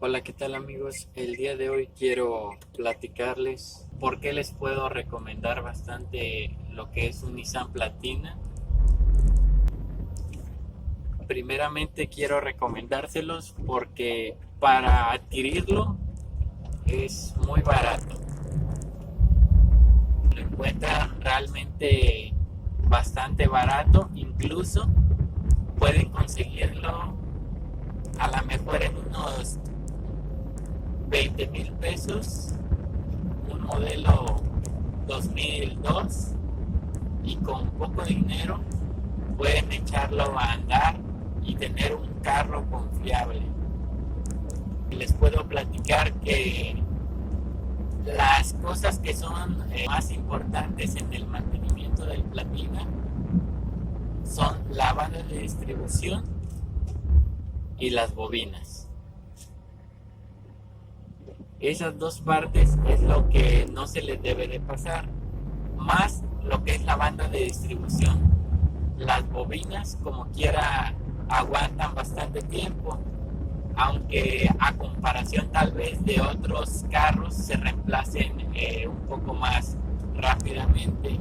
Hola, ¿qué tal amigos? El día de hoy quiero platicarles por qué les puedo recomendar bastante lo que es un Nissan Platina. Primeramente quiero recomendárselos porque para adquirirlo es muy barato. Lo encuentran realmente bastante barato, incluso pueden conseguirlo a lo mejor en unos 20,000 pesos, un modelo 2002, y con poco dinero pueden echarlo a andar y tener un carro confiable. Les puedo platicar que las cosas que son más importantes en el mantenimiento del Platina son la banda de distribución y las bobinas. Esas dos partes es lo que no se les debe de pasar, más lo que es la banda de distribución. Las bobinas, como quiera, aguantan bastante tiempo, aunque a comparación tal vez de otros carros se reemplacen un poco más rápidamente.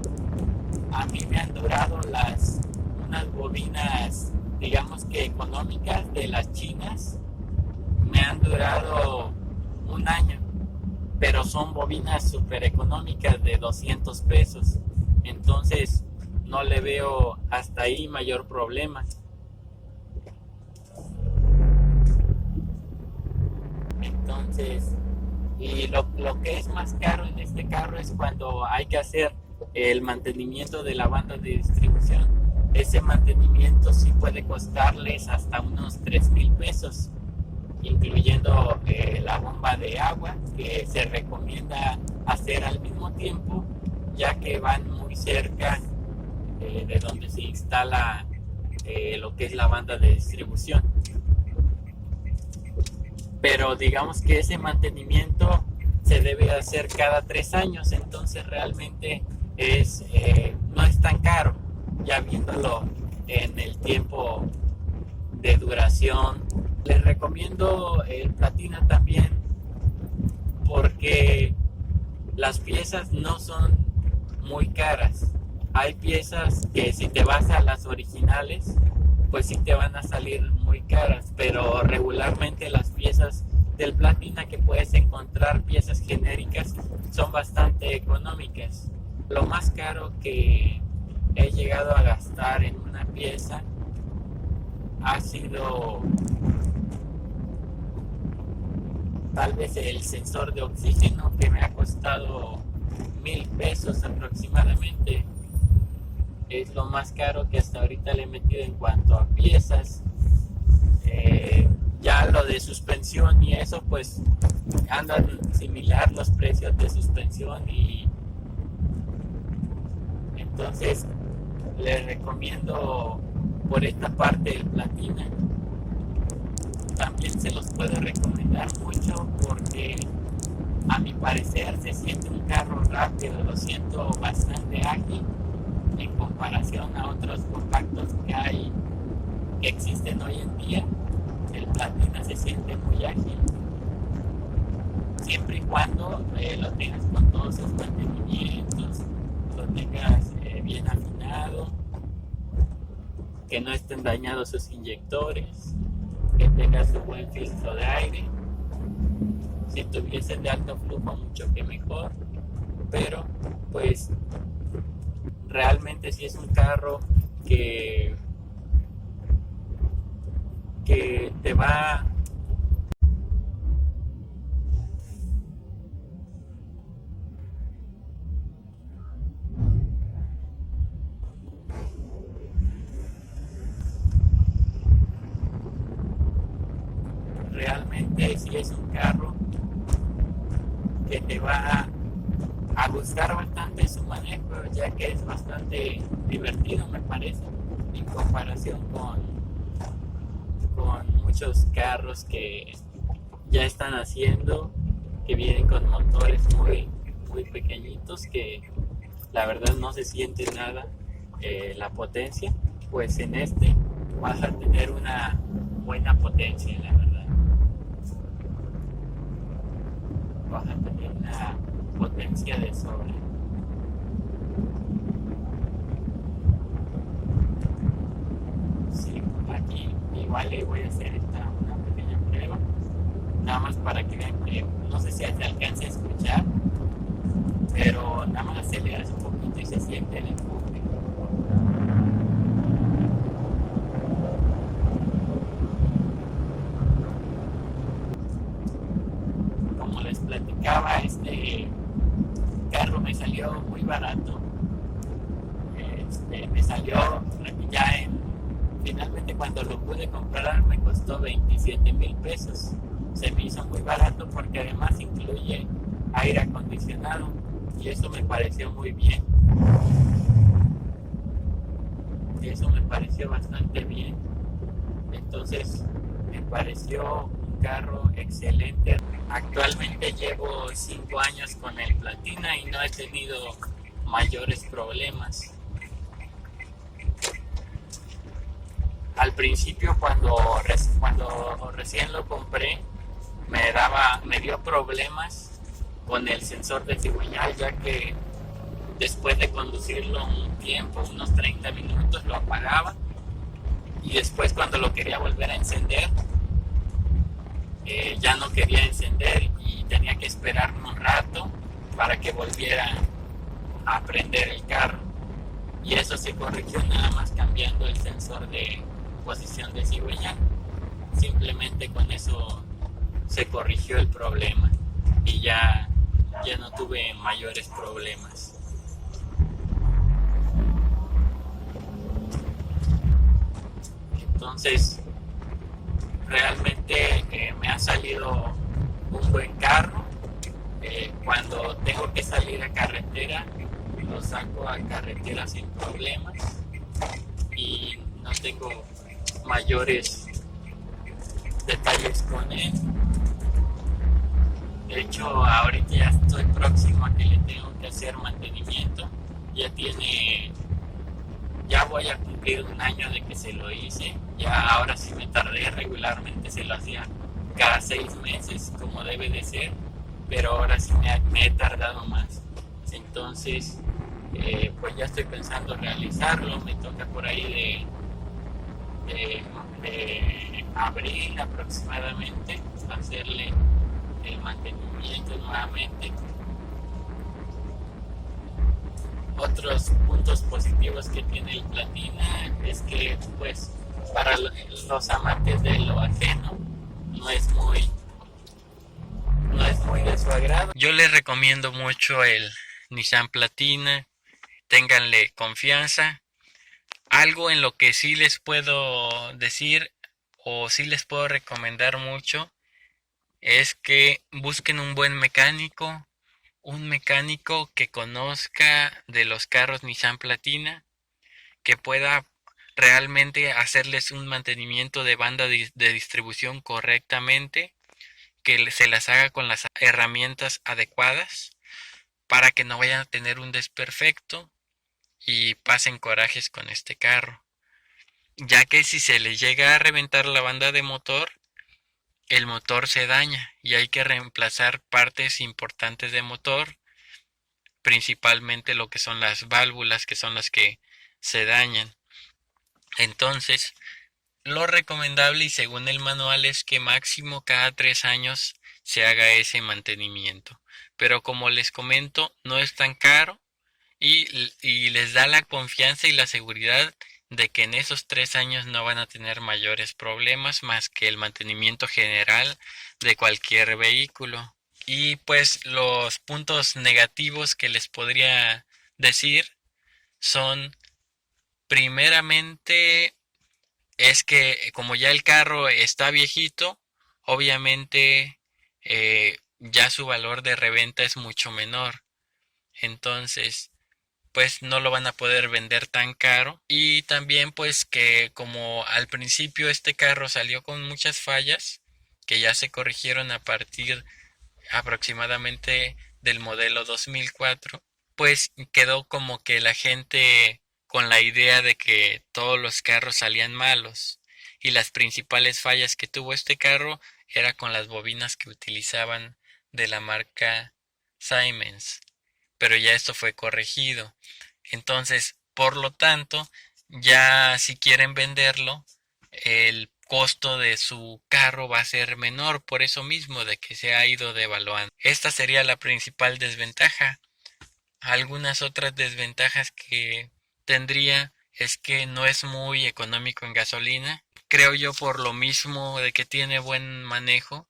A mí me han durado unas bobinas, digamos que económicas, de las chinas, me han durado un año, pero son bobinas súper económicas de 200 pesos. Entonces no le veo hasta ahí mayor problema. Entonces, y lo que es más caro en este carro es cuando hay que hacer el mantenimiento de la banda de distribución. Ese mantenimiento sí puede costarles hasta unos 3,000 pesos, incluyendo la bomba de agua, que se recomienda hacer al mismo tiempo, ya que van muy cerca de donde se instala lo que es la banda de distribución. Pero digamos que ese mantenimiento se debe hacer cada 3 años, entonces realmente no es tan caro, ya viéndolo en el tiempo de duración. Les recomiendo el Platina también porque las piezas no son muy caras. Hay piezas que si te vas a las originales, pues sí te van a salir muy caras, pero regularmente las piezas del Platina que puedes encontrar, piezas genéricas, son bastante económicas. Lo más caro que he llegado a gastar en una pieza ha sido tal vez el sensor de oxígeno, que me ha costado 1,000 pesos aproximadamente. Es lo más caro que hasta ahorita le he metido en cuanto a piezas. Ya lo de suspensión y eso, pues andan similar los precios de suspensión, y entonces les recomiendo por esta parte el Platina. También se los puedo recomendar mucho porque a mi parecer se siente un carro rápido, lo siento bastante ágil en comparación a otros compactos que existen hoy en día. El Platina se siente muy ágil, siempre y cuando lo tengas con todos sus mantenimientos, lo tengas bien afinado, que no estén dañados sus inyectores, que tengas un buen filtro de aire. Si tuviesen de alto flujo, mucho que mejor, pero pues realmente sí es un carro que te va realmente sí es un carro que te va a gustar bastante su manejo, ya que es bastante divertido, me parece, en comparación con muchos carros que ya están haciendo, que vienen con motores muy, muy pequeñitos, que la verdad no se siente nada la potencia. Pues en este vas a tener una buena potencia, la verdad. vas a tener una potencia de sobra. Sí, aquí igual le voy a hacer una pequeña prueba, nada más para que vean que no sé si se alcance a escuchar, pero nada más aceleras un poquito y se siente el empuje. Como les platicaba, este carro me salió muy barato. Me salió ya finalmente cuando lo pude comprar me costó 27,000 pesos. Se me hizo muy barato porque además incluye aire acondicionado y eso me pareció muy bien. Eso me pareció bastante bien. Entonces me pareció un carro excelente. Actualmente llevo 5 años con el Platina y no he tenido mayores problemas. Al principio cuando recién lo compré me dio problemas con el sensor de cigüeñal, ya que después de conducirlo un tiempo, unos 30 minutos, lo apagaba y después cuando lo quería volver a encender ya no quería encender y tenía que esperar un rato para que volviera a prender el carro, y eso se corrigió nada más cambiando el sensor de posición de cigüeñal. Simplemente con eso se corrigió el problema y ya no tuve mayores problemas. Entonces realmente me ha salido un buen carro. Cuando tengo que salir a carretera lo saco a carretera sin problemas y no tengo mayores detalles con él. De hecho, ahorita ya estoy próximo a que le tengo que hacer mantenimiento. Ya voy a cumplir un año de que se lo hice. Ya ahora sí me tardé, regularmente se lo hacía cada 6 meses como debe de ser, pero ahora sí me he tardado más. Entonces, pues ya estoy pensando realizarlo. Me toca por ahí de abril aproximadamente hacerle el mantenimiento nuevamente. Otros puntos positivos que tiene el Platina es que pues para los amantes de lo ajeno no es muy de su agrado. Yo les recomiendo mucho el Nissan Platina, ténganle confianza. Algo en lo que sí les puedo decir o sí les puedo recomendar mucho es que busquen un buen mecánico, un mecánico que conozca de los carros Nissan Platina, que pueda realmente hacerles un mantenimiento de banda de distribución correctamente, que se las haga con las herramientas adecuadas para que no vayan a tener un desperfecto y pasen corajes con este carro, ya que si se les llega a reventar la banda de motor, el motor se daña y hay que reemplazar partes importantes de motor, principalmente lo que son las válvulas, que son las que se dañan. Entonces, lo recomendable y según el manual es que máximo cada 3 años se haga ese mantenimiento. Pero como les comento, no es tan caro y les da la confianza y la seguridad de que en esos 3 años no van a tener mayores problemas más que el mantenimiento general de cualquier vehículo. Y pues los puntos negativos que les podría decir son, primeramente, es que como ya el carro está viejito, obviamente ya su valor de reventa es mucho menor. Entonces, pues no lo van a poder vender tan caro. Y también pues que como al principio este carro salió con muchas fallas, que ya se corrigieron a partir aproximadamente del modelo 2004, pues quedó como que la gente con la idea de que todos los carros salían malos y las principales fallas que tuvo este carro era con las bobinas que utilizaban de la marca Siemens, pero ya esto fue corregido. Entonces, por lo tanto, ya si quieren venderlo, el costo de su carro va a ser menor por eso mismo de que se ha ido devaluando. Esta sería la principal desventaja. Algunas otras desventajas que tendría es que no es muy económico en gasolina. Creo yo por lo mismo de que tiene buen manejo.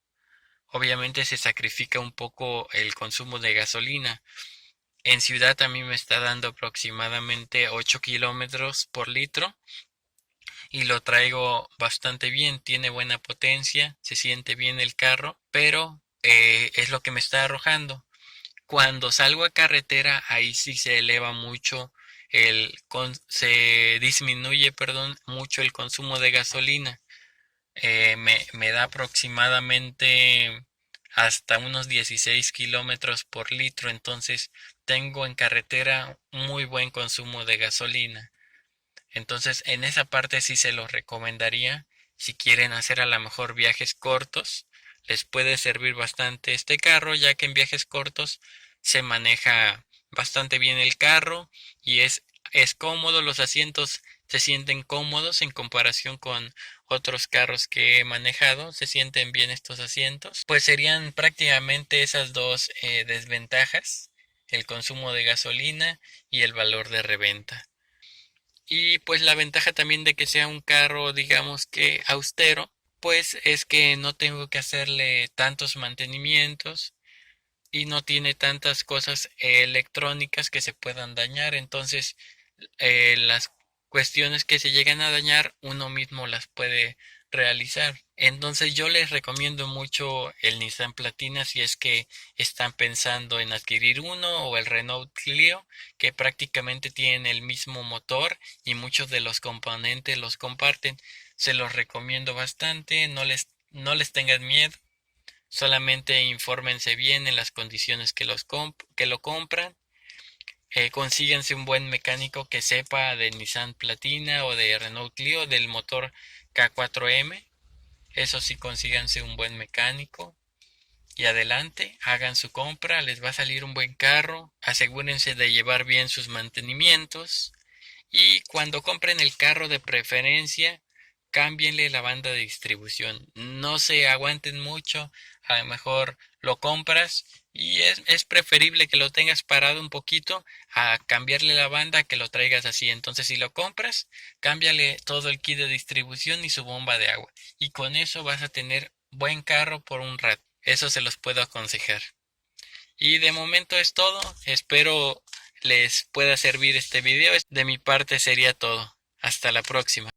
Obviamente se sacrifica un poco el consumo de gasolina. En ciudad a mí me está dando aproximadamente 8 kilómetros por litro y lo traigo bastante bien, tiene buena potencia, se siente bien el carro, pero es lo que me está arrojando. Cuando salgo a carretera, ahí sí se eleva mucho se disminuye, perdón, mucho el consumo de gasolina. Me da aproximadamente hasta unos 16 kilómetros por litro, entonces tengo en carretera muy buen consumo de gasolina. Entonces, en esa parte sí se los recomendaría. Si quieren hacer a lo mejor viajes cortos, les puede servir bastante este carro, ya que en viajes cortos se maneja bastante bien el carro y es cómodo, los asientos se sienten cómodos en comparación con otros carros que he manejado, se sienten bien estos asientos. Pues serían prácticamente esas dos desventajas, el consumo de gasolina y el valor de reventa. Y pues la ventaja también de que sea un carro, digamos que austero, pues es que no tengo que hacerle tantos mantenimientos y no tiene tantas cosas electrónicas que se puedan dañar. Entonces, las cuestiones que se llegan a dañar, uno mismo las puede realizar. Entonces, yo les recomiendo mucho el Nissan Platina si es que están pensando en adquirir uno o el Renault Clio, que prácticamente tienen el mismo motor y muchos de los componentes los comparten. Se los recomiendo bastante, no les tengan miedo. Solamente infórmense bien en las condiciones que lo compran. Consíguense un buen mecánico que sepa de Nissan Platina o de Renault Clio del motor K4M. Eso sí, consíganse un buen mecánico. Y adelante, hagan su compra, les va a salir un buen carro. Asegúrense de llevar bien sus mantenimientos. Y cuando compren el carro de preferencia, cámbienle la banda de distribución. No se aguanten mucho, a lo mejor lo compras y es preferible que lo tengas parado un poquito a cambiarle la banda que lo traigas así. Entonces si lo compras, cámbiale todo el kit de distribución y su bomba de agua. Y con eso vas a tener buen carro por un rato. Eso se los puedo aconsejar. Y de momento es todo. Espero les pueda servir este video. De mi parte sería todo. Hasta la próxima.